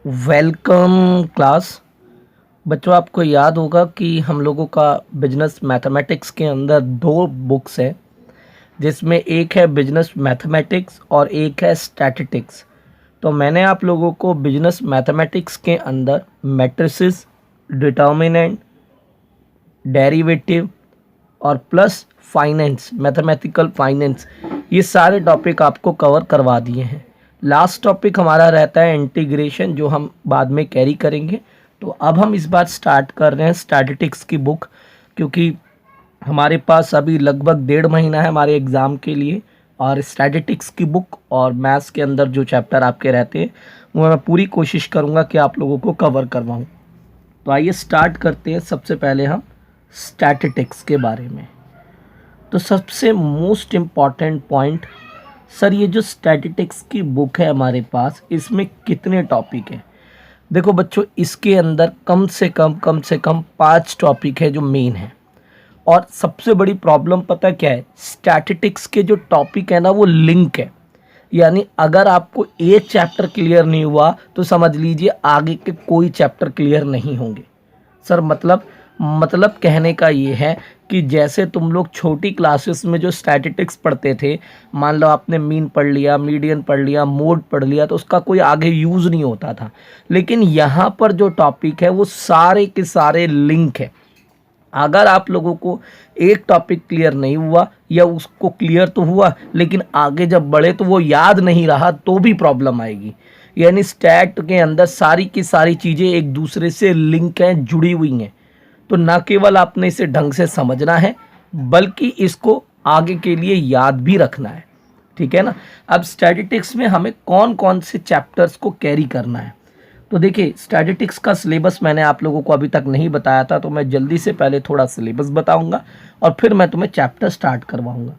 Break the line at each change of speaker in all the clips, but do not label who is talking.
Welcome class. बच्चों, आपको याद होगा कि हम लोगों का बिजनेस मैथमेटिक्स के अंदर दो बुक्स है, जिसमें एक है बिजनेस मैथमेटिक्स और एक है स्टैटिस्टिक्स। तो मैंने आप लोगों को बिजनेस मैथमेटिक्स के अंदर मैट्रिसेस, डिटर्मिनेंट, डेरिवेटिव और प्लस फाइनेंस, मैथमेटिकल फाइनेंस, ये सारे टॉपिक आपको कवर करवा दिए हैं। लास्ट टॉपिक हमारा रहता है इंटीग्रेशन, जो हम बाद में कैरी करेंगे। तो अब हम इस बार स्टार्ट कर रहे हैं स्टैटिस्टिक्स की बुक, क्योंकि हमारे पास अभी लगभग 1.5 महीना है हमारे एग्ज़ाम के लिए। और स्टैटिस्टिक्स की बुक और मैथ्स के अंदर जो चैप्टर आपके रहते हैं वो मैं पूरी कोशिश करूँगा कि आप लोगों को कवर करवाऊँ। तो आइए स्टार्ट करते हैं। सबसे पहले हम स्टैटिस्टिक्स के बारे में। तो सबसे मोस्ट इम्पॉर्टेंट पॉइंट, सर ये जो स्टैटिस्टिक्स की बुक है हमारे पास, इसमें कितने टॉपिक हैं? देखो बच्चों, इसके अंदर कम से कम 5 टॉपिक है जो मेन है। और सबसे बड़ी प्रॉब्लम पता क्या है, स्टैटिस्टिक्स के जो टॉपिक है ना वो लिंक है। यानी अगर आपको एक चैप्टर क्लियर नहीं हुआ तो समझ लीजिए आगे के कोई चैप्टर क्लियर नहीं होंगे। सर मतलब कहने का ये है कि जैसे तुम लोग छोटी क्लासेस में जो स्टैटिस्टिक्स पढ़ते थे, मान लो आपने मीन पढ़ लिया, मीडियन पढ़ लिया, मोड पढ़ लिया, तो उसका कोई आगे यूज़ नहीं होता था। लेकिन यहाँ पर जो टॉपिक है वो सारे के सारे लिंक है। अगर आप लोगों को एक टॉपिक क्लियर नहीं हुआ या उसको क्लियर तो हुआ लेकिन आगे जब बढ़े तो वो याद नहीं रहा तो भी प्रॉब्लम आएगी। यानी स्टैट के अंदर सारी की सारी चीज़ें एक दूसरे से लिंक हैं, जुड़ी हुई हैं। तो ना केवल आपने इसे ढंग से समझना है बल्कि इसको आगे के लिए याद भी रखना है। ठीक है ना। अब स्टैटिस्टिक्स में हमें कौन कौन से चैप्टर्स को कैरी करना है, तो देखिए स्टैटिस्टिक्स का सिलेबस मैंने आप लोगों को अभी तक नहीं बताया था, तो मैं जल्दी से पहले थोड़ा सिलेबस बताऊंगा और फिर मैं तुम्हें चैप्टर स्टार्ट करवाऊंगा।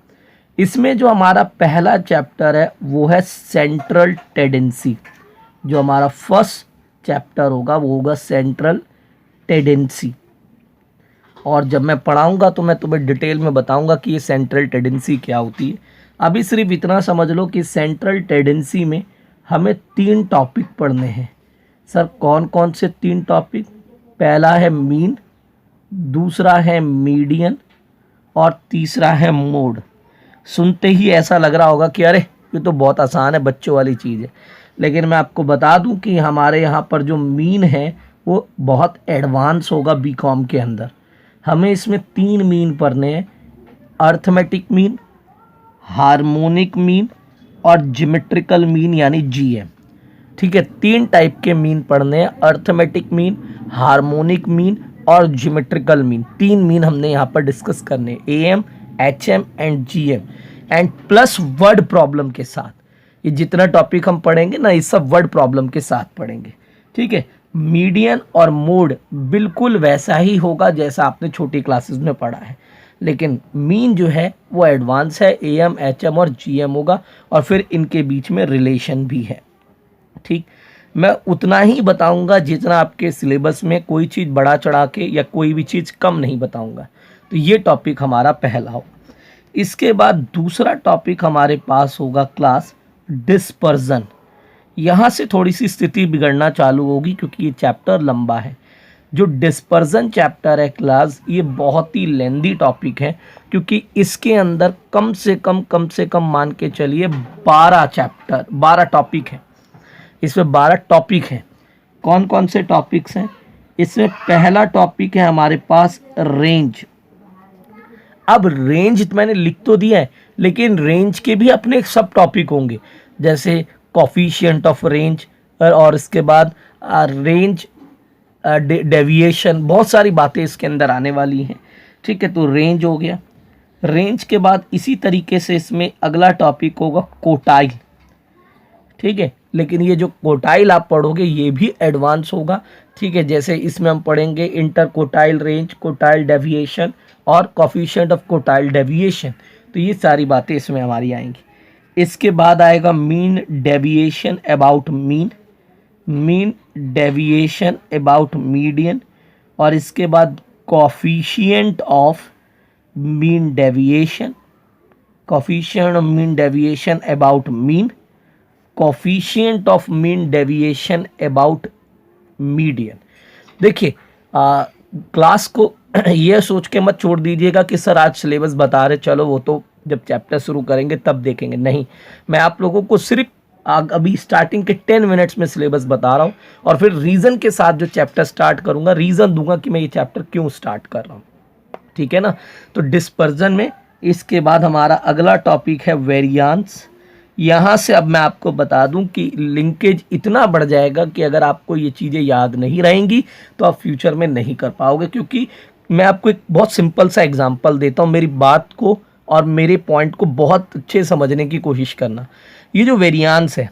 इसमें जो हमारा पहला चैप्टर है वो है सेंट्रल टेंडेंसी। जो हमारा फर्स्ट चैप्टर होगा वो होगा सेंट्रल टेंडेंसी। और जब मैं पढ़ाऊंगा तो मैं तुम्हें डिटेल में बताऊंगा कि ये सेंट्रल टेंडेंसी क्या होती है। अभी सिर्फ इतना समझ लो कि सेंट्रल टेंडेंसी में हमें 3 टॉपिक पढ़ने हैं। सर कौन कौन से 3 टॉपिक? पहला है मीन, दूसरा है मीडियन और तीसरा है मोड। सुनते ही ऐसा लग रहा होगा कि अरे ये तो बहुत आसान है, बच्चों वाली चीज़ है। लेकिन मैं आपको बता दूं कि हमारे यहाँ पर जो मीन है वो बहुत एडवांस होगा बीकॉम के अंदर। हमें इसमें 3 मीन पढ़ने हैं, अर्थमेटिक मीन, हार्मोनिक मीन और ज्योमेट्रिकल मीन यानी जीएम। ठीक है, 3 टाइप के मीन पढ़ने हैं, अर्थमेटिक मीन, हार्मोनिक मीन और ज्योमेट्रिकल मीन। 3 मीन हमने यहाँ पर डिस्कस करने हैं, am, HM and GM, and plus word problem के साथ। ये जितना टॉपिक हम पढ़ेंगे ना ये सब वर्ड प्रॉब्लम के साथ पढ़ेंगे। ठीक है। मीडियन और मोड बिल्कुल वैसा ही होगा जैसा आपने छोटी क्लासेस में पढ़ा है, लेकिन मीन जो है वो एडवांस है, एएम, एचएम और जीएम होगा और फिर इनके बीच में रिलेशन भी है। ठीक, मैं उतना ही बताऊंगा जितना आपके सिलेबस में, कोई चीज़ बढ़ा चढ़ा के या कोई भी चीज़ कम नहीं बताऊंगा। तो ये टॉपिक हमारा पहला हो। इसके बाद दूसरा टॉपिक हमारे पास होगा क्लास डिस्पर्जन। यहाँ से थोड़ी सी स्थिति बिगड़ना चालू होगी क्योंकि ये चैप्टर लंबा है। जो डिस्पर्जन चैप्टर है क्लास, ये बहुत ही लेंदी टॉपिक है क्योंकि इसके अंदर कम से कम मान के चलिए 12 टॉपिक है। इसमें 12 टॉपिक हैं। कौन कौन से टॉपिक्स हैं? इसमें पहला टॉपिक है हमारे पास रेंज। अब रेंज मैंने लिख तो दिया है लेकिन रेंज के भी अपने सब टॉपिक होंगे, जैसे कोफिशिएंट ऑफ रेंज और इसके बाद रेंज डेविएशन, बहुत सारी बातें इसके अंदर आने वाली हैं। ठीक है, तो रेंज हो गया। रेंज के बाद इसी तरीके से इसमें अगला टॉपिक होगा कोटाइल। ठीक है, लेकिन ये जो कोटाइल आप पढ़ोगे ये भी एडवांस होगा। ठीक है, जैसे इसमें हम पढ़ेंगे inter quartile range, quartile deviation और कोफिशिएंट ऑफ कोटाइल डेविएशन। तो ये सारी बातें इसमें हमारी आएंगी। इसके बाद आएगा mean deviation about mean, mean deviation about median और इसके बाद coefficient of mean deviation, coefficient of mean deviation about mean, coefficient of mean deviation about median. देखिए क्लास को ये सोच के मत छोड़ दीजिएगा कि सर आज सिलेबस बता रहे, चलो वो तो जब चैप्टर शुरू करेंगे तब देखेंगे। नहीं, मैं आप लोगों को सिर्फ अभी स्टार्टिंग के 10 मिनट्स में सिलेबस बता रहा हूँ और फिर रीज़न के साथ जो चैप्टर स्टार्ट करूँगा, रीज़न दूंगा कि मैं ये चैप्टर क्यों स्टार्ट कर रहा हूँ। ठीक है ना। तो डिस्पर्जन में इसके बाद हमारा अगला टॉपिक है वेरियांस। यहाँ से अब मैं आपको बता दूं कि लिंकेज इतना बढ़ जाएगा कि अगर आपको ये चीज़ें याद नहीं रहेंगी तो आप फ्यूचर में नहीं कर पाओगे, क्योंकि मैं आपको एक बहुत सिंपल सा एग्जांपल देता हूँ। मेरी बात को और मेरे पॉइंट को बहुत अच्छे समझने की कोशिश करना। ये जो वेरियांस है,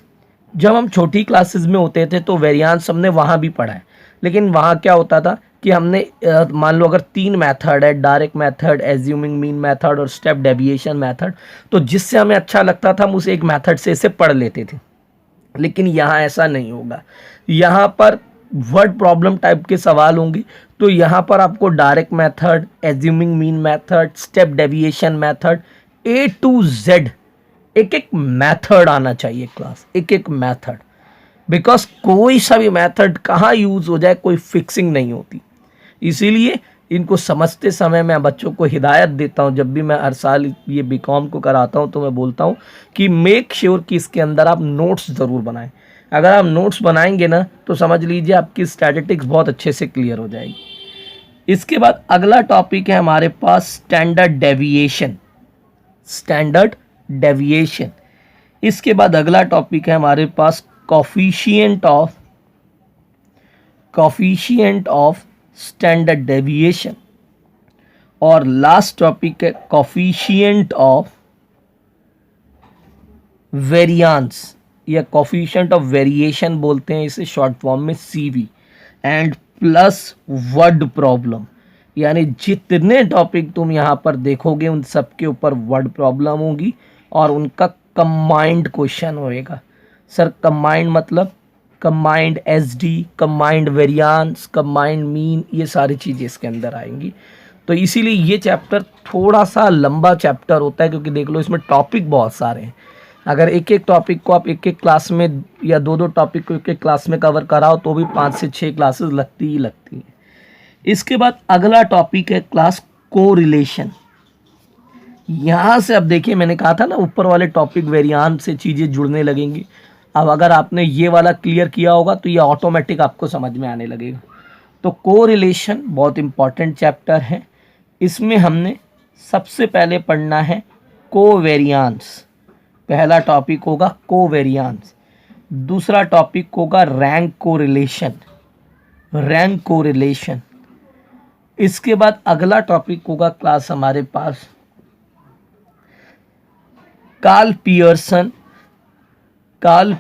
जब हम छोटी क्लासेस में होते थे तो वेरियांस हमने वहाँ भी पढ़ा है, लेकिन वहाँ क्या होता था कि हमने मान लो अगर 3 मेथड है, direct method, assuming mean method और स्टेप डेविएशन मेथड, तो जिससे हमें अच्छा लगता था हम उस एक मेथड से इसे पढ़ लेते थे। लेकिन यहाँ ऐसा नहीं होगा, यहाँ पर वर्ड प्रॉब्लम टाइप के सवाल होंगे, तो यहाँ पर आपको direct method, assuming mean method, step deviation method, A to Z एक एक मेथड आना चाहिए क्लास, एक एक मेथड। बिकॉज कोई सा भी मेथड कहाँ यूज हो जाए कोई फिक्सिंग नहीं होती। इसीलिए इनको समझते समय मैं बच्चों को हिदायत देता हूँ। जब भी मैं हर साल ये बीकॉम को कराता हूँ तो मैं बोलता हूँ कि मेक श्योर कि इसके अंदर आप नोट्स ज़रूर बनाएं। अगर आप नोट्स बनाएंगे ना तो समझ लीजिए आपकी स्टैटिस्टिक्स बहुत अच्छे से क्लियर हो जाएगी। इसके बाद अगला टॉपिक है हमारे पास स्टैंडर्ड डेविएशन। Standard deviation. इसके बाद अगला टॉपिक है हमारे पास कोफिशिएंट ऑफ स्टैंडर्ड डेविएशन। और लास्ट टॉपिक है कोफिशिएंट ऑफ वेरियांस या कोफिशिएंट ऑफ वेरिएशन बोलते हैं इसे शॉर्ट फॉर्म में CV। And plus word problem, यानी जितने टॉपिक तुम यहाँ पर देखोगे उन सब के ऊपर वर्ड प्रॉब्लम होगी और उनका कंबाइंड क्वेश्चन होएगा। सर कंबाइंड मतलब combined SD, combined variance, combined mean, ये सारी चीज़ें इसके अंदर आएंगी। तो इसीलिए ये चैप्टर थोड़ा सा लंबा चैप्टर होता है, क्योंकि देख लो इसमें टॉपिक बहुत सारे हैं। अगर एक एक टॉपिक को आप एक एक क्लास में या दो टॉपिक को एक एक क्लास में कवर कराओ तो भी 5 से 6 क्लासेस लगती ही लगती हैं। इसके बाद अगला टॉपिक है क्लास कोरिलेशन। यहाँ से अब देखिए मैंने कहा था ना ऊपर वाले टॉपिक वेरिएंस से चीज़ें जुड़ने लगेंगी। अब अगर आपने ये वाला क्लियर किया होगा तो ये ऑटोमेटिक आपको समझ में आने लगेगा। तो कोरिलेशन बहुत इंपॉर्टेंट चैप्टर है। इसमें हमने सबसे पहले पढ़ना है कोवेरिएंस। पहला टॉपिक होगा कोवेरिएंस। दूसरा टॉपिक होगा रैंक कोरिलेशन। इसके बाद अगला टॉपिक होगा क्लास हमारे पास कार्ल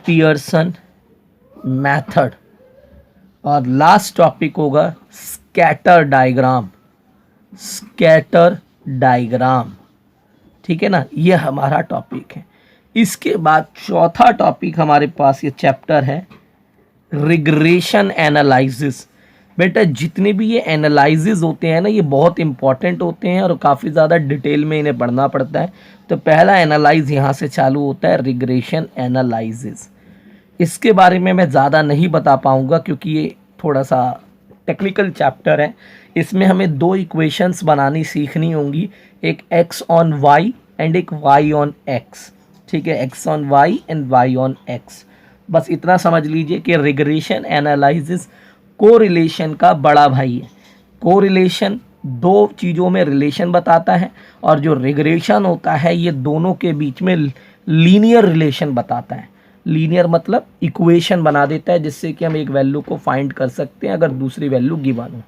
पियर्सन मेथड। और लास्ट टॉपिक होगा स्कैटर डायग्राम। ठीक है ना, ये हमारा टॉपिक है। इसके बाद चौथा टॉपिक हमारे पास ये चैप्टर है रिग्रेशन एनालिसिस। बेटा जितने भी ये एनालिसिस होते हैं ना ये बहुत इंपॉर्टेंट होते हैं और काफ़ी ज़्यादा डिटेल में इन्हें पढ़ना पड़ता है। तो पहला एनालाइज यहाँ से चालू होता है रिग्रेशन एनालिसिस। इसके बारे में मैं ज़्यादा नहीं बता पाऊँगा क्योंकि ये थोड़ा सा टेक्निकल चैप्टर है। इसमें हमें 2 इक्वेशंस बनानी सीखनी होंगी, एक x ऑन y एंड एक y ऑन x। ठीक है, x on y and y on x। बस इतना समझ लीजिए कि रिग्रेशन एनालिसिस कोरिलेशन का बड़ा भाई है। कोरिलेशन 2 चीज़ों में रिलेशन बताता है और जो रिग्रेशन होता है ये दोनों के बीच में लीनियर रिलेशन बताता है। लीनियर मतलब इक्वेशन बना देता है जिससे कि हम एक वैल्यू को फाइंड कर सकते हैं अगर दूसरी वैल्यू गिवन हो,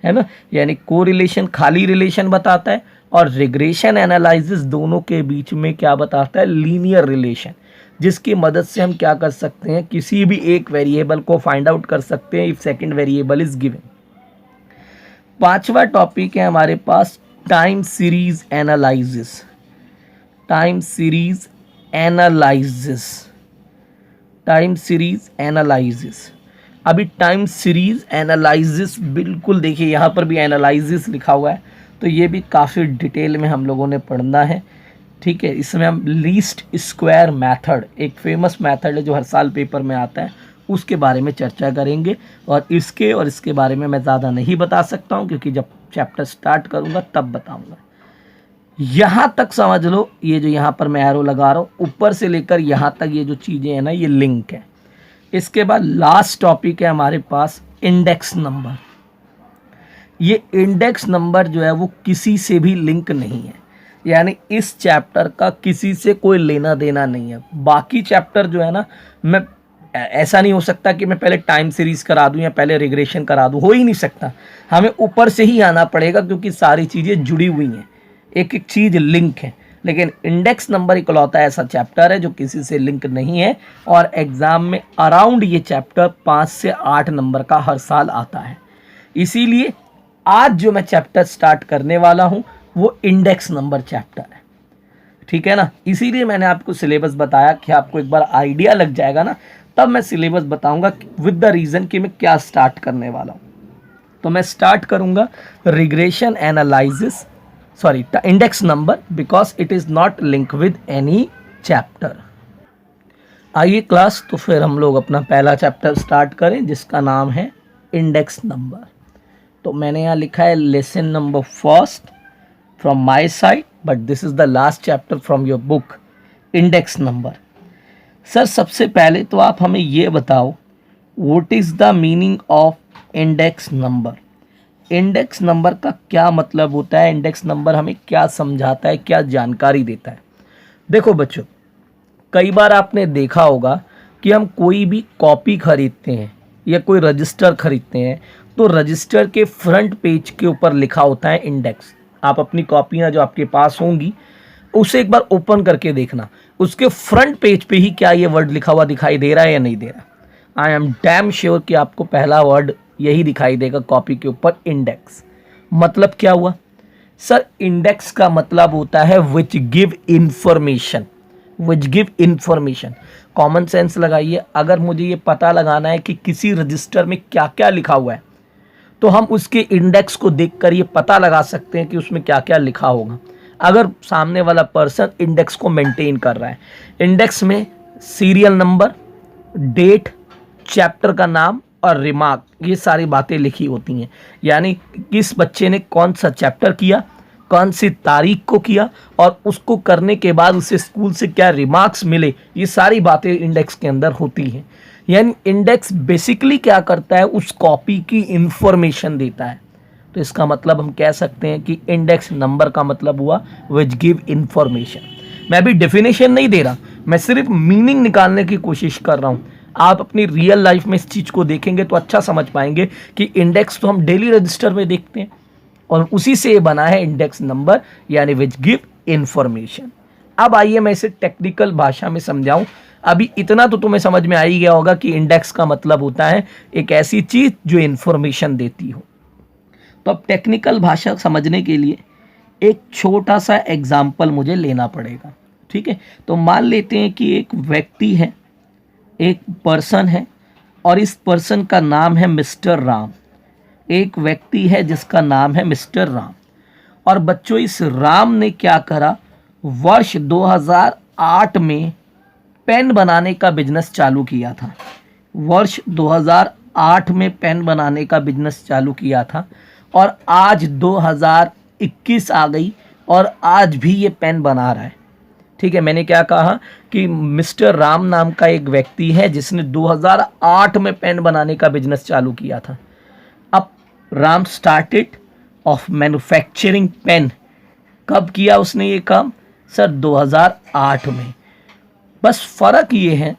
है ना। यानी कोरिलेशन खाली रिलेशन बताता है और रिग्रेशन एनालिसिस दोनों के बीच में क्या बताता है, लीनियर रिलेशन, जिसकी मदद से हम क्या कर सकते हैं, किसी भी एक वेरिएबल को फाइंड आउट कर सकते हैं if second variable is given. 5वां टॉपिक है हमारे पास टाइम सीरीज एनालिसिस। अभी टाइम सीरीज एनालिसिस बिल्कुल देखिए यहाँ पर भी एनालिसिस लिखा हुआ है, तो ये भी काफ़ी डिटेल में हम लोगों ने पढ़ना है। ठीक है, इसमें हम लीस्ट स्क्वायर मेथड, एक फेमस मेथड है जो हर साल पेपर में आता है, उसके बारे में चर्चा करेंगे। और इसके बारे में मैं ज़्यादा नहीं बता सकता हूँ, क्योंकि जब चैप्टर स्टार्ट करूँगा तब बताऊँगा। यहाँ तक समझ लो, ये जो यहाँ पर मैं एरो लगा रहा हूँ, ऊपर से लेकर यहाँ तक ये जो चीज़ें हैं ना, ये लिंक है। इसके बाद लास्ट टॉपिक है हमारे पास इंडेक्स नंबर। ये इंडेक्स नंबर जो है वो किसी से भी लिंक नहीं है, यानी इस चैप्टर का किसी से कोई लेना देना नहीं है। बाकी चैप्टर जो है ना, मैं ऐसा नहीं हो सकता कि मैं पहले टाइम सीरीज करा दूं या पहले रिग्रेशन करा दूं, हो ही नहीं सकता। हमें ऊपर से ही आना पड़ेगा, क्योंकि सारी चीज़ें जुड़ी हुई हैं, एक एक चीज़ लिंक है। लेकिन इंडेक्स नंबर इकलौता ऐसा चैप्टर है जो किसी से लिंक नहीं है, और एग्ज़ाम में अराउंड ये चैप्टर 5 से 8 नंबर का हर साल आता है। इसीलिए आज जो मैं चैप्टर स्टार्ट करने वाला हूँ वो इंडेक्स नंबर चैप्टर है, ठीक है ना। इसीलिए मैंने आपको सिलेबस बताया कि आपको एक बार आइडिया लग जाएगा ना, तब मैं सिलेबस बताऊंगा विद द रीज़न कि मैं क्या स्टार्ट करने वाला हूँ। तो मैं स्टार्ट करूंगा regression analysis, sorry index number, because it is not link with any chapter. आइए क्लास, तो फिर हम लोग अपना पहला चैप्टर स्टार्ट करें, जिसका नाम है इंडेक्स नंबर। तो मैंने यहाँ लिखा है lesson number first from my side, but this is the last chapter from your book, index number. Sir सबसे पहले तो आप हमें ये बताओ, what is the meaning of index number. Index number का क्या मतलब होता है, इंडेक्स नंबर हमें क्या समझाता है, क्या जानकारी देता है। देखो बच्चों, कई बार आपने देखा होगा कि हम कोई भी कॉपी खरीदते हैं या कोई रजिस्टर खरीदते हैं, तो रजिस्टर के फ्रंट पेज के ऊपर लिखा होता है इंडेक्स। आप अपनी कॉपियाँ जो आपके पास होंगी उसे एक बार ओपन करके देखना, उसके फ्रंट पेज पे ही क्या ये वर्ड लिखा हुआ दिखाई दे रहा है या नहीं दे रहा। आई एम डैम श्योर कि आपको पहला वर्ड यही दिखाई देगा कॉपी के ऊपर, इंडेक्स। मतलब क्या हुआ सर, इंडेक्स का मतलब होता है which give information, which give information. Common sense लगाइए, अगर मुझे ये पता लगाना है कि किसी रजिस्टर में क्या क्या लिखा हुआ है, तो हम उसके इंडेक्स को देखकर ये पता लगा सकते हैं कि उसमें क्या क्या लिखा होगा। अगर सामने वाला पर्सन इंडेक्स को मेंटेन कर रहा है, इंडेक्स में सीरियल नंबर, डेट, चैप्टर का नाम और रिमार्क, ये सारी बातें लिखी होती हैं। यानी किस बच्चे ने कौन सा चैप्टर किया, कौन सी तारीख को किया, और उसको करने के बाद उसे स्कूल से क्या रिमार्क्स मिले, ये सारी बातें इंडेक्स के अंदर होती हैं। यानी इंडेक्स बेसिकली क्या करता है, उस कॉपी की इंफॉर्मेशन देता है। तो इसका मतलब हम कह सकते हैं कि इंडेक्स नंबर का मतलब हुआ विच गिव इंफॉर्मेशन। मैं भी डेफिनेशन नहीं दे रहा, मैं सिर्फ मीनिंग निकालने की कोशिश कर रहा हूँ। आप अपनी रियल लाइफ में इस चीज़ को देखेंगे तो अच्छा समझ पाएंगे कि इंडेक्स तो हम डेली रजिस्टर में देखते हैं, और उसी से बना है इंडेक्स नंबर, यानी विच गिव इंफॉर्मेशन। अब आइए मैं इसे टेक्निकल भाषा में समझाऊं। अभी इतना तो तुम्हें समझ में आ ही गया होगा कि इंडेक्स का मतलब होता है एक ऐसी चीज़ जो इंफॉर्मेशन देती हो। तो अब टेक्निकल भाषा समझने के लिए एक छोटा सा एग्जाम्पल मुझे लेना पड़ेगा, ठीक है। तो मान लेते हैं कि एक व्यक्ति है, एक पर्सन है, और इस पर्सन का नाम है मिस्टर राम। एक व्यक्ति है जिसका नाम है मिस्टर राम, और बच्चों इस राम ने क्या करा, वर्ष 2008 में पेन बनाने का बिजनेस चालू किया था। वर्ष 2008 में पेन बनाने का बिजनेस चालू किया था, और आज 2021 आ गई और आज भी ये पेन बना रहा है, ठीक है। मैंने क्या कहा कि मिस्टर राम नाम का एक व्यक्ति है जिसने 2008 में पेन बनाने का बिजनेस चालू किया था। अब Ram started of manufacturing pen, कब किया उसने ये काम सर, 2008 में। बस फ़र्क ये है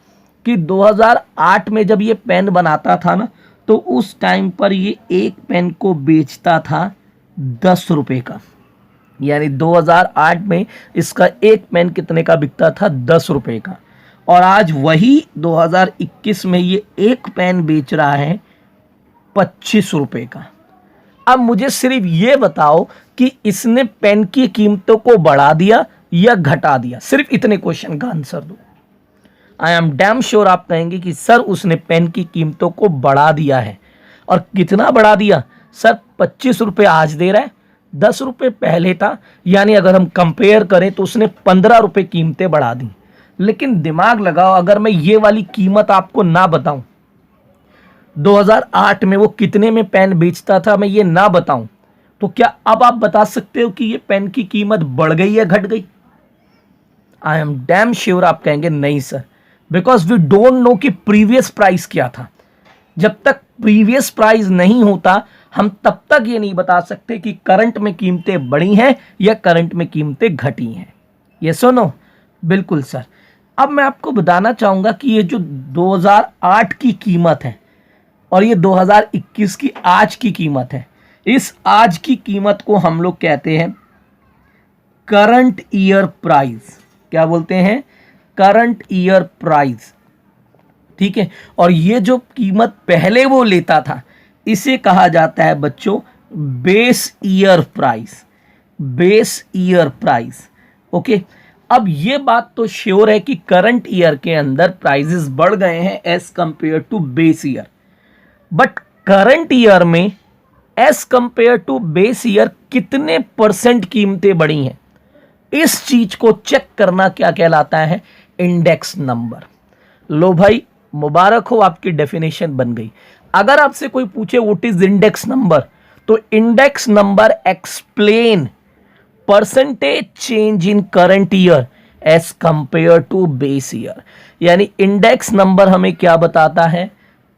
कि 2008 में जब ये पेन बनाता था ना, तो उस टाइम पर ये एक पेन को बेचता था 10 रुपये का। यानी 2008 में इसका एक पेन कितने का बिकता था, 10 रुपये का। और आज वही 2021 में ये एक पेन बेच रहा है 25 रुपये का। अब मुझे सिर्फ ये बताओ कि इसने पेन की कीमतों को बढ़ा दिया या घटा दिया, सिर्फ इतने क्वेश्चन का आंसर दो। आई एम डैम श्योर आप कहेंगे कि सर उसने पेन की कीमतों को बढ़ा दिया है। और कितना बढ़ा दिया सर, 25 रुपये आज दे रहा है, 10 रुपये पहले था। यानी अगर हम कंपेयर करें तो उसने 15 रुपये कीमतें बढ़ा दी। लेकिन दिमाग लगाओ, अगर मैं ये वाली कीमत आपको ना बताऊं 2008 में वो कितने में पेन बेचता था, मैं ये ना बताऊं तो क्या अब आप बता सकते हो कि ये पेन की कीमत बढ़ गई या घट गई? आई एम डैम श्योर आप कहेंगे नहीं sir, because we don't know कि प्रीवियस प्राइस क्या था। जब तक प्रीवियस प्राइस नहीं होता हम तब तक ये नहीं बता सकते कि करंट में कीमतें बढ़ी हैं या करंट में कीमतें घटी हैं। ये सुनो, बिल्कुल सर। अब मैं आपको बताना चाहूंगा कि ये जो 2008 की कीमत है और ये 2021 की आज की कीमत है, इस आज की कीमत को हम लोग कहते हैं करंट ईयर प्राइस। क्या बोलते हैं? Current year price. ठीक है, और ये जो कीमत पहले वो लेता था इसे कहा जाता है बच्चों base year price. Base year price. Okay, अब ये बात तो श्योर है कि करंट ईयर के अंदर प्राइसेस बढ़ गए हैं as compared to base year, but current year में as compared to base year कितने परसेंट कीमतें बढ़ी हैं, इस चीज को चेक करना क्या कहलाता है? Index number. लो भाई, मुबारक हो, आपकी डेफिनेशन बन गई। अगर आपसे कोई पूछे व्हाट इज इंडेक्स नंबर, तो index number explain percentage change in current year as compared to base year. यानी इंडेक्स नंबर हमें क्या बताता है?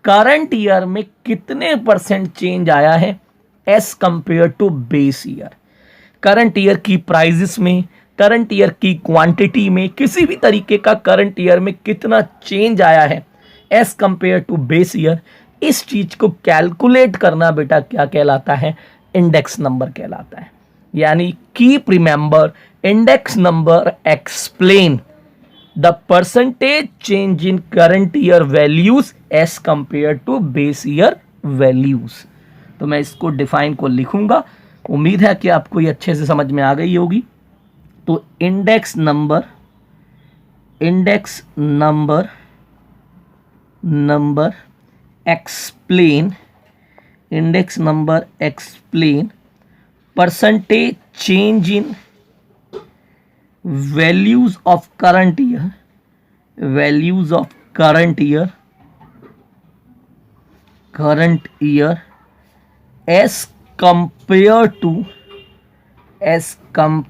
करंट ईयर में कितने परसेंट चेंज आया है as compared to base year. Current year की प्राइजेस में, करंट ईयर की क्वांटिटी में, किसी भी तरीके का करंट ईयर में कितना चेंज आया है as compared to base year, इस चीज को कैलकुलेट करना बेटा क्या कहलाता है? इंडेक्स नंबर कहलाता है। यानी keep remember, index number explain the percentage change in current year values as compared to base year values. तो मैं इसको डिफाइन को लिखूंगा, उम्मीद है कि आपको ये अच्छे से समझ में आ गई होगी। तो index number explain percentage change in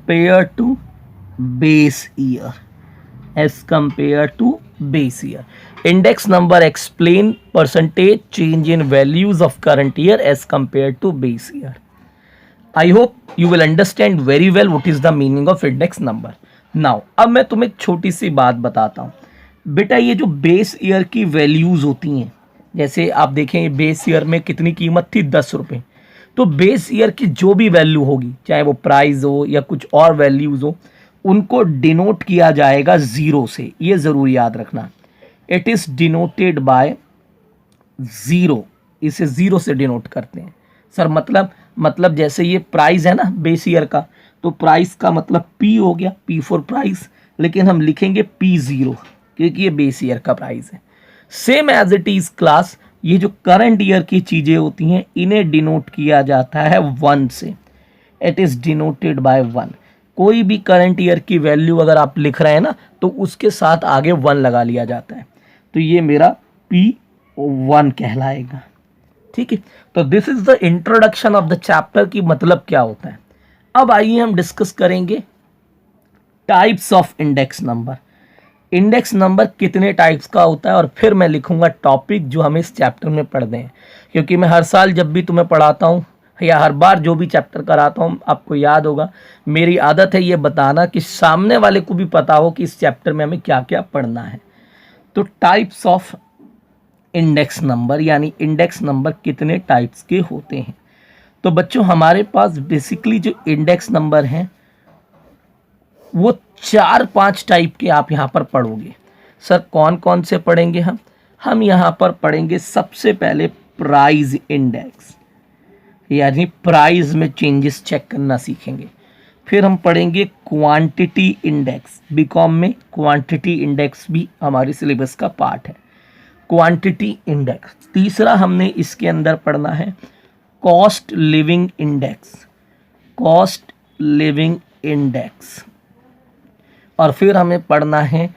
values of current year as compared to base year. Index number explain percentage change in values of current year as compared to base year. I hope you will understand very well what is the meaning of index number. Now, अब मैं तुम्हें एक छोटी सी बात बताता हूँ बेटा। ये जो बेस ईयर की वैल्यूज होती हैं, जैसे आप देखें बेस ईयर में कितनी कीमत थी? 10 रुपये। तो बेस ईयर की जो भी वैल्यू होगी, चाहे वो प्राइस हो या कुछ और वैल्यूज हो, उनको डिनोट किया जाएगा जीरो से। ये ज़रूर याद रखना, it is denoted by zero. इसे ज़ीरो से डिनोट करते हैं सर। मतलब जैसे ये प्राइस है ना बेस ईयर का, तो प्राइस का मतलब पी हो गया, पी फॉर प्राइस, लेकिन हम लिखेंगे P0 क्योंकि ये बेस ईयर का प्राइस है। Same as it is class, ये जो करंट ईयर की चीज़ें होती हैं इन्हें डिनोट किया जाता है 1 से। It is denoted by 1। कोई भी करंट ईयर की वैल्यू अगर आप लिख रहे हैं ना, तो उसके साथ आगे 1 लगा लिया जाता है। तो ये मेरा P1 कहलाएगा। ठीक है, तो this is the introduction of the chapter की मतलब क्या होता है। अब आइए हम डिस्कस करेंगे types of index number. Index number कितने टाइप्स का होता है, और फिर मैं लिखूंगा टॉपिक जो हमें इस चैप्टर में पढ़ने हैं। क्योंकि मैं हर साल जब भी तुम्हें पढ़ाता हूँ या हर बार जो भी चैप्टर कराता हूँ, आपको याद होगा मेरी आदत है ये बताना कि सामने वाले को भी पता हो कि इस चैप्टर में हमें क्या क्या पढ़ना है। तो टाइप्स ऑफ इंडेक्स नंबर, यानी इंडेक्स नंबर कितने टाइप्स के होते हैं। तो बच्चों हमारे पास बेसिकली जो इंडेक्स नंबर हैं वो 4-5 टाइप के आप यहाँ पर पढ़ोगे। सर कौन कौन से पढ़ेंगे हम यहाँ पर पढ़ेंगे सबसे पहले प्राइस इंडेक्स, यानी प्राइस में चेंजेस चेक करना सीखेंगे। फिर हम पढ़ेंगे क्वांटिटी इंडेक्स, बीकॉम में क्वांटिटी इंडेक्स भी हमारे सिलेबस का पार्ट है, क्वांटिटी इंडेक्स। तीसरा हमने इसके अंदर पढ़ना है कॉस्ट लिविंग इंडेक्स। और फिर हमें पढ़ना है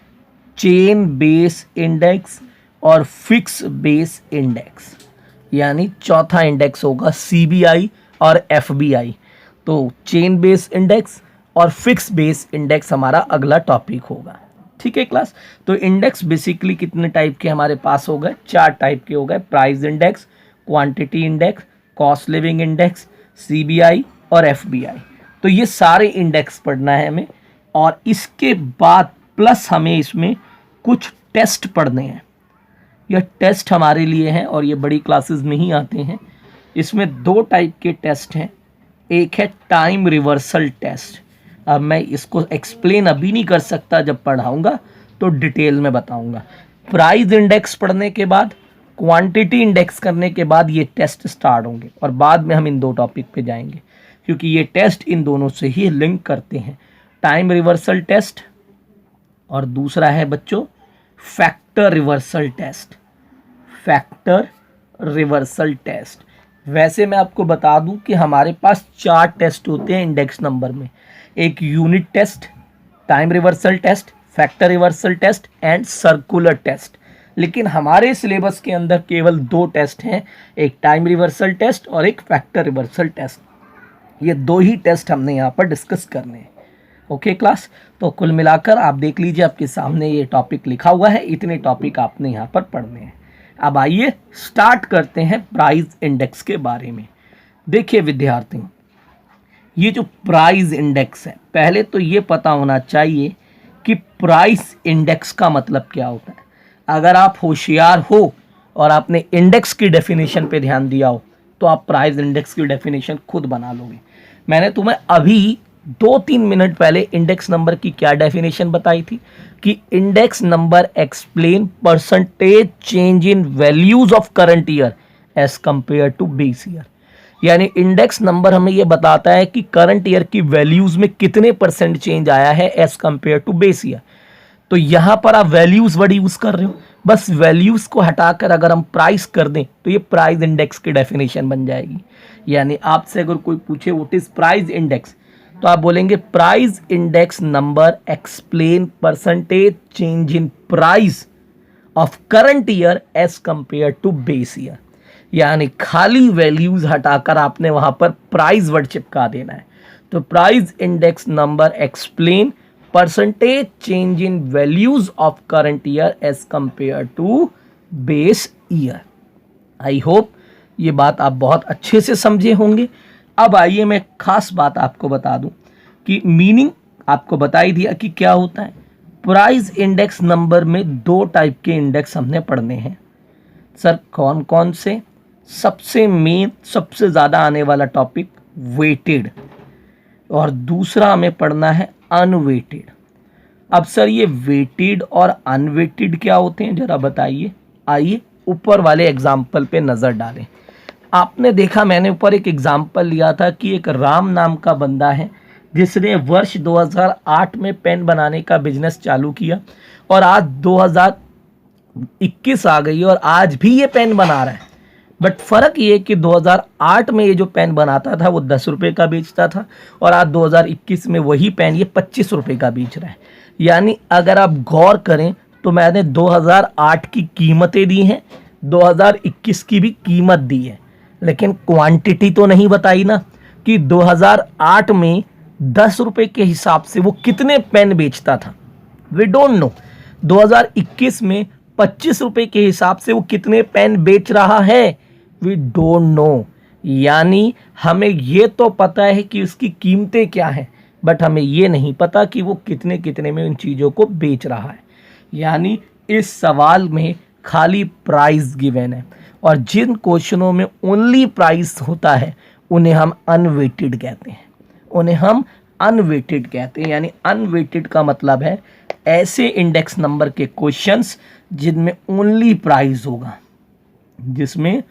चेन बेस इंडेक्स और फिक्स बेस इंडेक्स। यानी चौथा इंडेक्स होगा CBI और FBI। तो चेन बेस इंडेक्स और फिक्स बेस इंडेक्स हमारा अगला टॉपिक होगा। ठीक है क्लास। तो इंडेक्स बेसिकली कितने टाइप के हमारे पास हो गए, 4 टाइप के हो गए, price index, quantity index, cost living index, CBI और FBI। तो ये सारे इंडेक्स पढ़ना है हमें, और इसके बाद प्लस हमें इसमें कुछ टेस्ट पढ़ने हैं। यह टेस्ट हमारे लिए हैं और ये बड़ी क्लासेस में ही आते हैं। इसमें 2 टाइप के टेस्ट हैं। एक है टाइम रिवर्सल टेस्ट। अब मैं इसको एक्सप्लेन अभी नहीं कर सकता, जब पढ़ाऊंगा तो डिटेल में बताऊंगा। प्राइस इंडेक्स पढ़ने के बाद, क्वांटिटी इंडेक्स करने के बाद ये टेस्ट स्टार्ट होंगे, और बाद में हम इन 2 टॉपिक पे जाएंगे, क्योंकि ये टेस्ट इन दोनों से ही लिंक करते हैं। टाइम रिवर्सल टेस्ट और दूसरा है बच्चों factor reversal test. Factor reversal test. वैसे मैं आपको बता दूं कि हमारे पास 4 टेस्ट होते हैं इंडेक्स नंबर में। एक unit test, time reversal test, factor reversal test and circular test. लेकिन हमारे सिलेबस के अंदर केवल 2 टेस्ट हैं, एक टाइम रिवर्सल टेस्ट और एक फैक्टर रिवर्सल टेस्ट। ये 2 ही टेस्ट हमने यहाँ पर डिस्कस करने हैं। Okay class. तो कुल मिलाकर आप देख लीजिए, आपके सामने ये टॉपिक लिखा हुआ है, इतने टॉपिक आपने यहाँ पर पढ़ने हैं। अब आइए स्टार्ट करते हैं प्राइस इंडेक्स के बारे में। देखिए विद्यार्थियों, ये जो प्राइस इंडेक्स है, पहले तो ये पता होना चाहिए कि प्राइस इंडेक्स का मतलब क्या होता है। अगर आप होशियार हो और आपने इंडेक्स की डेफिनेशन पे ध्यान दिया हो, तो आप प्राइस इंडेक्स की डेफिनेशन खुद बना लोगे। मैंने तुम्हें अभी 2-3 मिनट पहले इंडेक्स नंबर की क्या डेफिनेशन बताई थी कि index number explain percentage change in values of current year as compared to base year. यानी इंडेक्स नंबर हमें यह बताता है कि करंट ईयर की वैल्यूज में कितने % चेंज आया है as compared to base year. तो यहां पर आप वैल्यूज वर्ड यूज कर रहे हो, बस वैल्यूज को हटाकर अगर हम प्राइस कर दें तो ये प्राइस इंडेक्स की डेफिनेशन बन जाएगी। यानी आपसे अगर कोई पूछे व्हाट इज प्राइस इंडेक्स, तो आप बोलेंगे price index number explain percentage change in price of current year as compared to base year. यानी खाली वैल्यूज हटाकर आपने वहां पर प्राइस वर्ड चिपका देना है। तो price index number explain percentage change in values of current year as compared to base year. I hope ये बात आप बहुत अच्छे से समझे होंगे। अब आइए मैं खास बात आपको बता दूं कि मीनिंग आपको बता ही दिया कि क्या होता है। प्राइस इंडेक्स नंबर में 2 टाइप के इंडेक्स हमने पढ़ने हैं। सर कौन कौन से? सबसे मेन, सबसे ज़्यादा आने वाला टॉपिक वेटेड, और दूसरा हमें पढ़ना है अनवेटेड। अब सर ये वेटेड और अनवेटेड क्या होते हैं, जरा बताइए। आइए ऊपर वाले एग्जाम्पल पे नज़र डालें। आपने देखा, मैंने ऊपर एक एग्जाम्पल लिया था कि एक राम नाम का बंदा है जिसने वर्ष 2008 में पेन बनाने का बिजनेस चालू किया, और आज 2021 आ गई और आज भी ये पेन बना रहा है। बट फ़र्क ये कि 2008 में ये जो पेन बनाता था वो 10 रुपये का बेचता था, और आज 2021 में वही पेन ये 25 रुपये का बेच रहा है। यानी अगर आप गौर करें तो मैंने 2008 की कीमतें दी हैं, 2021 की भी कीमत दी है, लेकिन क्वांटिटी तो नहीं बताई ना कि 2008 में 10 रुपये के हिसाब से वो कितने पेन बेचता था। वी डोंट नो 2021 में 25 रुपये के हिसाब से वो कितने पेन बेच रहा है। We don't know. यानी हमें ये तो पता है कि उसकी कीमतें क्या हैं, बट हमें ये नहीं पता कि वो कितने कितने में उन चीज़ों को बेच रहा है। यानी इस सवाल में खाली प्राइस गिवन है, और जिन क्वेश्चनों में ओनली प्राइस होता है उन्हें हम अनवेटेड कहते हैं। उन्हें हम अनवेटेड कहते हैं। यानी अनवेटेड का मतलब है ऐसे इंडेक्स नंबर के क्वेश्चंस जिनमें ओनली प्राइस होगा, जिसमें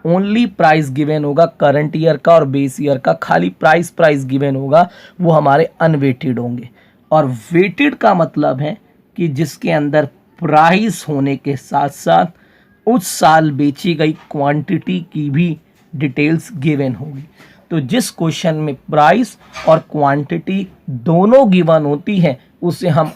ओनली प्राइस गिवन होगा, करंट ईयर का और बेस ईयर का खाली प्राइस गिवन होगा, वो हमारे अनवेटेड होंगे। और वेटेड का मतलब है कि जिसके अंदर प्राइस होने के साथ साथ उस साल बेची गई क्वांटिटी की भी डिटेल्स गिवन होगी। तो जिस क्वेश्चन में प्राइस और क्वांटिटी दोनों गिवन होती है उसे हम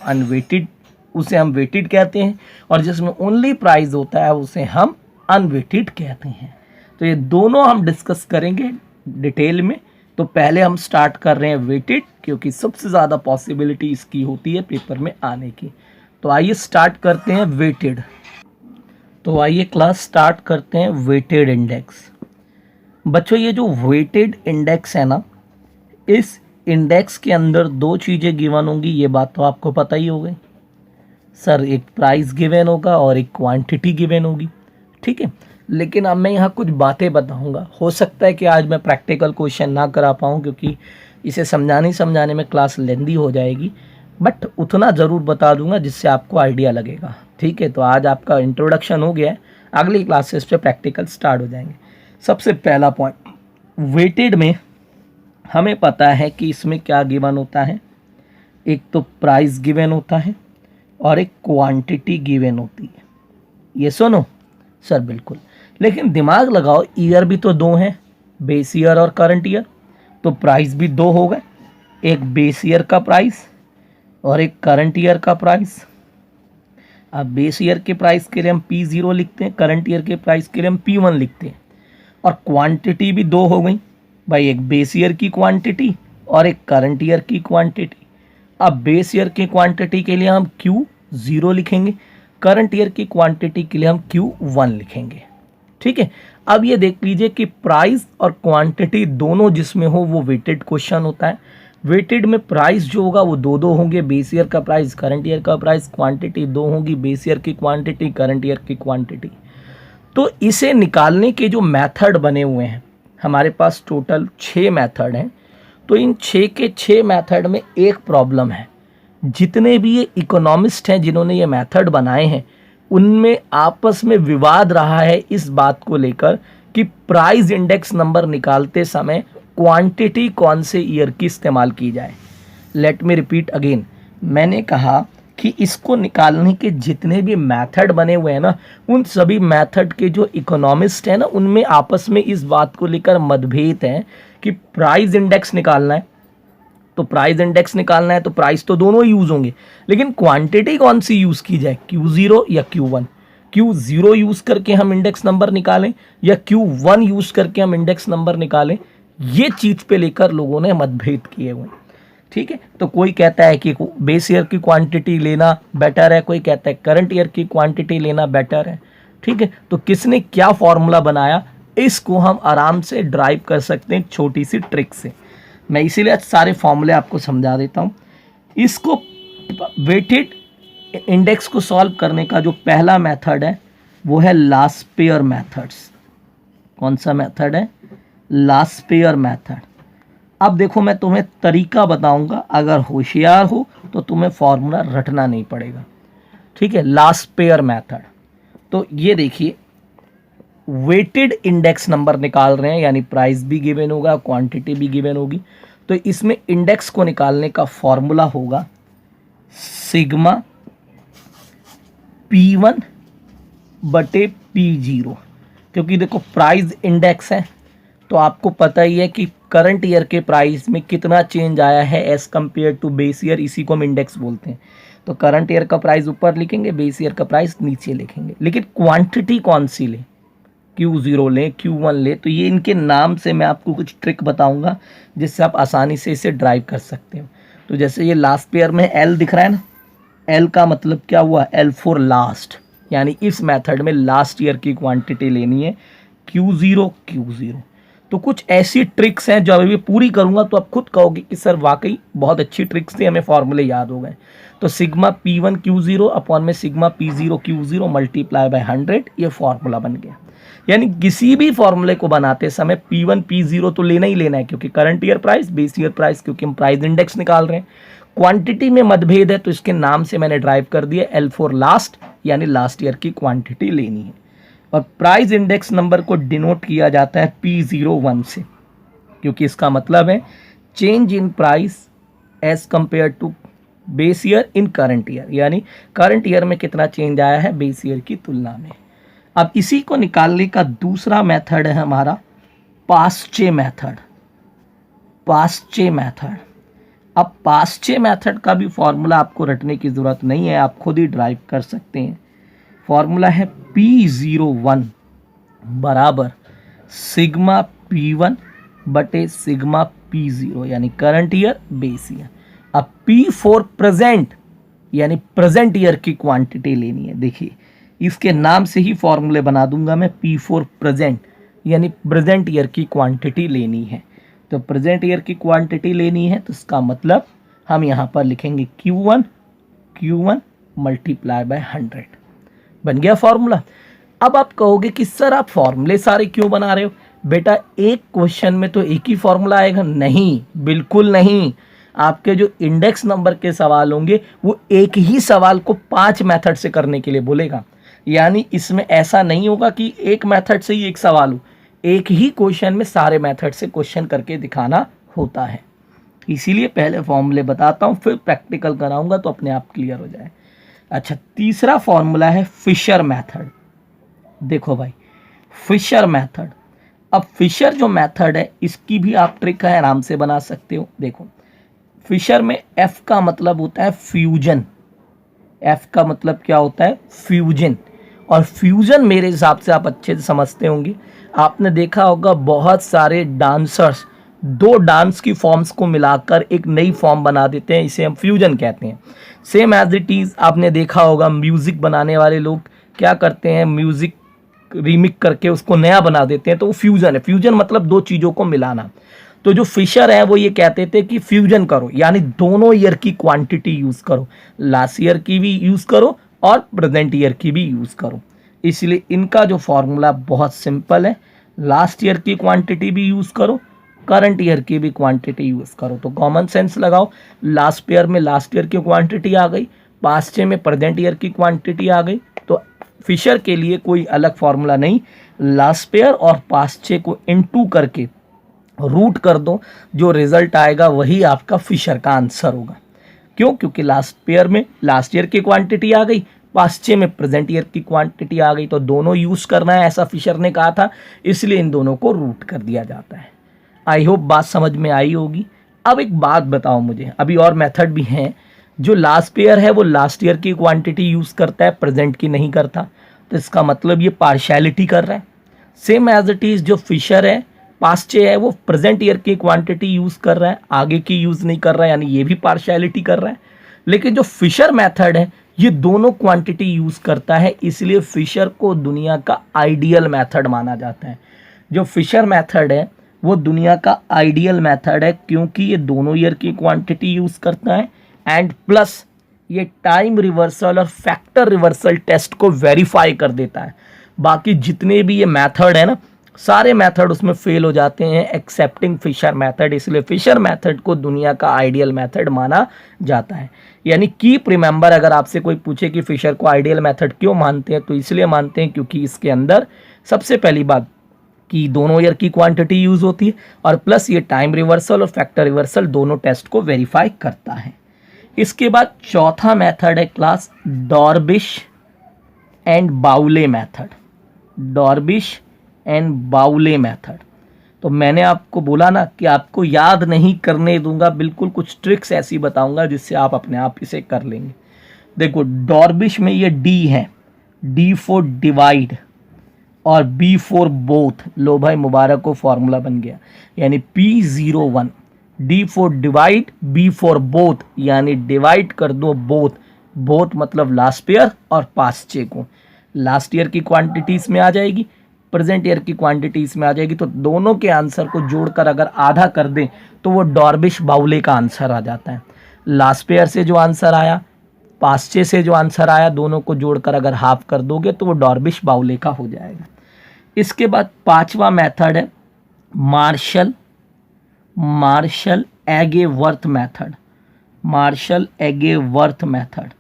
वेटेड कहते हैं, और जिसमें ओनली प्राइस होता है उसे हम अनवेटेड कहते हैं। तो ये दोनों हम डिस्कस करेंगे डिटेल में। तो पहले हम स्टार्ट कर रहे हैं वेटेड, क्योंकि सबसे ज़्यादा पॉसिबिलिटी इसकी होती है पेपर में आने की। तो आइए स्टार्ट करते हैं वेटेड। तो आइए क्लास स्टार्ट करते हैं वेटेड इंडेक्स। बच्चों ये जो वेटेड इंडेक्स है ना, इस इंडेक्स के अंदर दो चीज़ें गिवन होंगी, ये बात तो आपको पता ही हो गई सर। एक प्राइस गिवन होगा और एक क्वांटिटी गिवन होगी, ठीक है। लेकिन अब मैं यहाँ कुछ बातें बताऊँगा। हो सकता है कि आज मैं प्रैक्टिकल क्वेश्चन ना करा पाऊँ, क्योंकि इसे समझाने में क्लास लेंदी हो जाएगी, बट उतना ज़रूर बता दूंगा जिससे आपको आइडिया लगेगा, ठीक है। तो आज आपका इंट्रोडक्शन हो गया है, अगली क्लासेस पे प्रैक्टिकल स्टार्ट हो जाएंगे। सबसे पहला पॉइंट, वेटेड में हमें पता है कि इसमें क्या गिवन होता है। एक तो प्राइस गिवन होता है और एक क्वांटिटी गिवन होती है। ये सुनो सर, बिल्कुल। लेकिन दिमाग लगाओ, ईयर भी तो दो हैं, बेस ईयर और करंट ईयर। तो प्राइस भी दो हो गए, एक बेस ईयर का प्राइस और एक करंट ईयर का प्राइस। अब बेस ईयर के प्राइस के लिए हम P0 लिखते हैं, करंट ईयर के प्राइस के लिए हम P1 लिखते हैं। और क्वांटिटी भी दो हो गई भाई, एक बेस ईयर की क्वांटिटी और एक करंट ईयर की क्वांटिटी। अब बेस ईयर की क्वांटिटी के लिए हम Q0 लिखेंगे, करंट ईयर की क्वांटिटी के लिए हम Q1 लिखेंगे, ठीक है। अब ये देख लीजिए कि प्राइस और क्वांटिटी दोनों जिसमें हो वो वेटेड क्वेश्चन होता है। वेटेड में प्राइस जो होगा वो दो दो होंगे, बेस ईयर का प्राइस, करंट ईयर का प्राइस, क्वांटिटी दो होंगी, बेस ईयर की क्वांटिटी, करंट ईयर की क्वांटिटी। तो इसे निकालने के जो मेथड बने हुए हैं, हमारे पास टोटल 6 मेथड हैं। तो इन 6 के 6 मेथड में एक प्रॉब्लम है, जितने भी ये इकोनॉमिस्ट हैं जिन्होंने ये मेथड बनाए हैं, उनमें आपस में विवाद रहा है इस बात को लेकर कि प्राइस इंडेक्स नंबर निकालते समय क्वांटिटी कौन से ईयर की इस्तेमाल की जाए। लेट मी रिपीट अगेन, मैंने कहा कि इसको निकालने के जितने भी मेथड बने हुए हैं ना, उन सभी मेथड के जो इकोनॉमिस्ट हैं ना, उनमें आपस में इस बात को लेकर मतभेद है कि प्राइस इंडेक्स निकालना है तो प्राइस इंडेक्स निकालना है तो प्राइस तो दोनों यूज होंगे, लेकिन क्वांटिटी कौन सी यूज की जाए, Q0 या Q1। Q0 यूज करके हम इंडेक्स नंबर निकालें या Q1 यूज करके हम इंडेक्स नंबर निकालें, ये चीज पे लेकर लोगों ने मतभेद किए हुए, ठीक है। तो कोई कहता है कि बेस ईयर की क्वांटिटी लेना बेटर है, कोई कहता है करंट ईयर की क्वांटिटी लेना बेटर है, ठीक है। तो किसने क्या फॉर्मूला बनाया, इसको हम आराम से ड्राइव कर सकते हैं छोटी सी ट्रिक से। मैं इसीलिए सारे फॉर्मूले आपको समझा देता हूँ। इसको वेटेड इंडेक्स को सॉल्व करने का जो पहला मेथड है वो है लास्ट पेयर मेथड्स। कौन सा मेथड है, लास्ट पेयर मेथड। अब देखो मैं तुम्हें तरीका बताऊंगा, अगर होशियार हो तो तुम्हें फॉर्मूला रटना नहीं पड़ेगा, ठीक है। लास्ट पेयर मेथड, तो ये देखिए, वेटेड इंडेक्स नंबर निकाल रहे हैं, यानी प्राइस भी गिवन होगा, क्वांटिटी भी गिवन होगी। तो इसमें इंडेक्स को निकालने का फॉर्मूला होगा सिग्मा P1 बटे P0। क्योंकि देखो प्राइस इंडेक्स है तो आपको पता ही है कि करंट ईयर के प्राइस में कितना चेंज आया है as compared to base year, इसी को हम इंडेक्स बोलते हैं। तो करंट ईयर का प्राइस ऊपर लिखेंगे, बेस ईयर का प्राइस नीचे लिखेंगे। लेकिन क्वांटिटी कौन सी ले, Q0 लें, Q1 ले, तो ये इनके नाम से मैं आपको कुछ ट्रिक बताऊंगा जिससे आप आसानी से इसे ड्राइव कर सकते हो। तो जैसे ये लास्ट पेयर में L दिख रहा है ना, L का मतलब क्या हुआ, L फॉर लास्ट, यानी इस मेथड में लास्ट ईयर की क्वांटिटी लेनी है, Q0। तो कुछ ऐसी ट्रिक्स हैं जो अभी पूरी करूंगा तो आप खुद कहोगे कि सर वाकई बहुत अच्छी ट्रिक्स थी, हमें फॉर्मूले याद हो गए। तो सिग्मा P1 Q0 अपॉन में sigma P0 Q0 multiply by 100, ये फॉर्मूला बन गया। यानी किसी भी फॉर्मूले को बनाते समय P1 P0 तो लेना ही लेना है, क्योंकि current year price, base year price, क्योंकि हम प्राइस इंडेक्स निकाल रहे हैं। क्वांटिटी में मतभेद है तो इसके नाम से मैंने ड्राइव कर दिया L फॉर लास्ट, यानी लास्ट ईयर की क्वांटिटी लेनी है। और प्राइस इंडेक्स नंबर को डिनोट किया जाता है P01 से, क्योंकि इसका मतलब है change in price as compared to base year in current year, यानी करंट ईयर में कितना चेंज आया है बेस ईयर की तुलना में। अब इसी को निकालने का दूसरा मेथड है हमारा पास्चे मेथड। अब पास्चे मेथड का भी फॉर्मूला आपको रटने की ज़रूरत नहीं है, आप खुद ही ड्राइव कर सकते हैं। फॉर्मूला है P01 बराबर सिग्मा P1 बटे सिग्मा P0 यानी करंट ईयर बेस ईयर। अब P4 प्रेजेंट यानी प्रेजेंट ईयर की क्वांटिटी लेनी है। देखिए इसके नाम से ही फॉर्मूले बना दूंगा मैं, P4 प्रेजेंट यानी प्रेजेंट ईयर की क्वांटिटी लेनी है। तो प्रेजेंट ईयर की क्वांटिटी लेनी है तो इसका मतलब हम यहाँ पर लिखेंगे Q1 मल्टीप्लाई बाय 100। बन गया फॉर्मूला। अब आप कहोगे कि सर आप फॉर्मूले सारे क्यों बना रहे हो? बेटा एक क्वेश्चन में तो एक ही फॉर्मूला आएगा? नहीं, बिल्कुल नहीं। आपके जो इंडेक्स नंबर के सवाल होंगे वो एक ही सवाल को 5 मेथड से करने के लिए बोलेगा। यानी इसमें ऐसा नहीं होगा कि एक मेथड से ही एक सवाल हो, एक ही क्वेश्चन में सारे मेथड से क्वेश्चन करके दिखाना होता है। इसीलिए पहले फॉर्मूले बताता हूँ, फिर प्रैक्टिकल कराऊंगा तो अपने आप क्लियर हो जाए। अच्छा, तीसरा फॉर्मूला है फिशर मेथड। देखो भाई, फिशर मेथड। अब फिशर जो मेथड है इसकी भी आप ट्रिक है आराम से बना सकते हो। देखो फिशर में F का मतलब होता है फ्यूजन। F का मतलब क्या होता है? फ्यूजन। और फ्यूजन मेरे हिसाब से आप अच्छे से समझते होंगे। आपने देखा होगा बहुत सारे डांसर्स दो डांस की फॉर्म्स को मिलाकर एक नई फॉर्म बना देते हैं, इसे हम फ्यूजन कहते हैं। सेम एज इट इज़ आपने देखा होगा म्यूज़िक बनाने वाले लोग क्या करते हैं, म्यूज़िक रीमिक करके उसको नया बना देते हैं, तो वो फ्यूजन है। फ्यूजन मतलब दो चीज़ों को मिलाना। तो जो फिशर है वो ये कहते थे कि फ्यूजन करो, यानी दोनों ईयर की क्वांटिटी यूज़ करो, लास्ट ईयर की भी यूज़ करो और प्रेजेंट ईयर की भी यूज़ करो। इसलिए इनका जो फॉर्मूला बहुत सिंपल है, लास्ट ईयर की क्वांटिटी भी यूज़ करो, करंट ईयर की भी क्वांटिटी यूज़ करो। तो कॉमन सेंस लगाओ, लास्ट पेयर में लास्ट ईयर की क्वांटिटी आ गई, पास्ट में प्रेजेंट ईयर की क्वांटिटी आ गई। तो फिशर के लिए कोई अलग फॉर्मूला नहीं, लास्ट पेयर और पास्ट को इनटू करके रूट कर दो, जो रिजल्ट आएगा वही आपका फिशर का आंसर होगा। क्यों? क्योंकि लास्ट पेयर में लास्ट ईयर की क्वांटिटी आ गई, पास्ट में प्रेजेंट ईयर की क्वांटिटी आ गई, तो दोनों यूज़ करना है ऐसा फिशर ने कहा था, इसलिए इन दोनों को रूट कर दिया जाता है। आई होप बात समझ में आई होगी। अब एक बात बताओ मुझे, अभी और मेथड भी हैं। जो लास्ट पेयर है वो लास्ट ईयर की क्वांटिटी यूज़ करता है, प्रेजेंट की नहीं करता, तो इसका मतलब ये पार्शियलिटी कर रहा है। सेम एज इट इज़ जो फिशर है पास्ट है वो प्रेजेंट ईयर की क्वांटिटी यूज़ कर रहा है, आगे की यूज़ नहीं कर रहा है, यानी ये भी पार्शियलिटी कर रहा है। लेकिन जो फिशर मेथड है ये दोनों क्वांटिटी यूज़ करता है, इसलिए फिशर को दुनिया का आइडियल मेथड माना जाता है। जो फिशर मेथड है वो दुनिया का आइडियल मेथड है, क्योंकि ये दोनों ईयर की क्वांटिटी यूज़ करता है एंड प्लस ये टाइम रिवर्सल और फैक्टर रिवर्सल टेस्ट को वेरीफाई कर देता है। बाकी जितने भी ये मेथड है ना, सारे मेथड उसमें फेल हो जाते हैं एक्सेप्टिंग फिशर मेथड, इसलिए फिशर मेथड को दुनिया का आइडियल मेथड माना जाता है। यानी कीप रिमेंबर, अगर आपसे कोई पूछे कि फिशर को आइडियल मेथड क्यों मानते हैं, तो इसलिए मानते हैं क्योंकि इसके अंदर सबसे पहली बात कि दोनों ईयर की क्वांटिटी यूज़ होती है और प्लस ये टाइम रिवर्सल और फैक्टर रिवर्सल दोनों टेस्ट को वेरीफाई करता है। इसके बाद चौथा मेथड है क्लास डॉर्बिश एंड बाउले मेथड। डॉर्बिश एंड बाउले मेथड। तो मैंने आपको बोला ना कि आपको याद नहीं करने दूंगा, बिल्कुल कुछ ट्रिक्स ऐसी बताऊंगा जिससे आप अपने आप इसे कर लेंगे। देखो डॉर्बिश में ये डी है, डी फॉर डिवाइड और बी फॉर बोथ। लो भाई मुबारक को फॉर्मूला बन गया, यानी P01, D for divide, B for both, यानी डिवाइड कर दो बोथ। बोथ मतलब लास्ट पेयर और पास्ट को, लास्ट ईयर की क्वांटिटी इसमें आ जाएगी, प्रेजेंट ईयर की क्वांटिटी इसमें आ जाएगी, तो दोनों के आंसर को जोड़कर अगर आधा कर दें तो वो डॉर्बिश बाउले का आंसर आ जाता है। लास्ट पेयर से जो आंसर आया, पास्ट से जो आंसर आया, दोनों को जोड़कर अगर हाफ कर दोगे तो वो डॉर्बिश बाउले का हो जाएगा। इसके बाद पांचवा मेथड है मार्शल एगेवर्थ मेथड। मार्शल एगेवर्थ मेथड,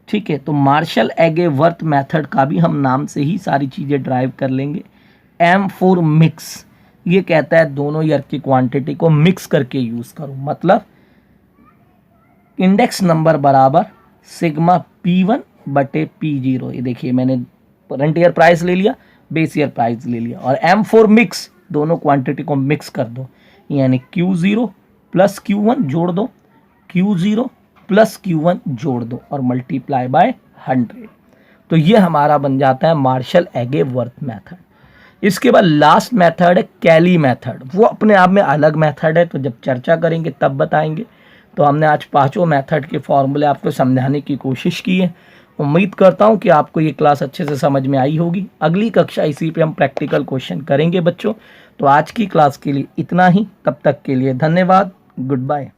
ठीक है। तो मार्शल एगेवर्थ मेथड का भी हम नाम से ही सारी चीज़ें ड्राइव कर लेंगे। M फॉर मिक्स, ये कहता है दोनों ईयर की क्वांटिटी को मिक्स करके यूज़ करो, मतलब इंडेक्स नंबर बराबर सिग्मा P1 बटे P0। ये देखिए मैंने करंट ईयर प्राइस ले लिया, बेस ईयर प्राइस ले लिया, और M फॉर मिक्स, दोनों क्वांटिटी को मिक्स कर दो, यानी Q0 प्लस Q1 जोड़ दो, Q0 प्लस Q1 जोड़ दो और मल्टीप्लाई बाय 100। तो ये हमारा बन जाता है मार्शल एगेवर्थ मेथड। इसके बाद लास्ट मेथड है कैली मेथड, वो अपने आप में अलग मेथड है, तो जब चर्चा करेंगे तब बताएंगे। तो हमने आज पांचों मेथड के फॉर्मूले आपको समझाने की कोशिश की है। उम्मीद करता हूं कि आपको ये क्लास अच्छे से समझ में आई होगी। अगली कक्षा इसी पे हम प्रैक्टिकल क्वेश्चन करेंगे बच्चों। तो आज की क्लास के लिए इतना ही, तब तक के लिए धन्यवाद, गुड बाय।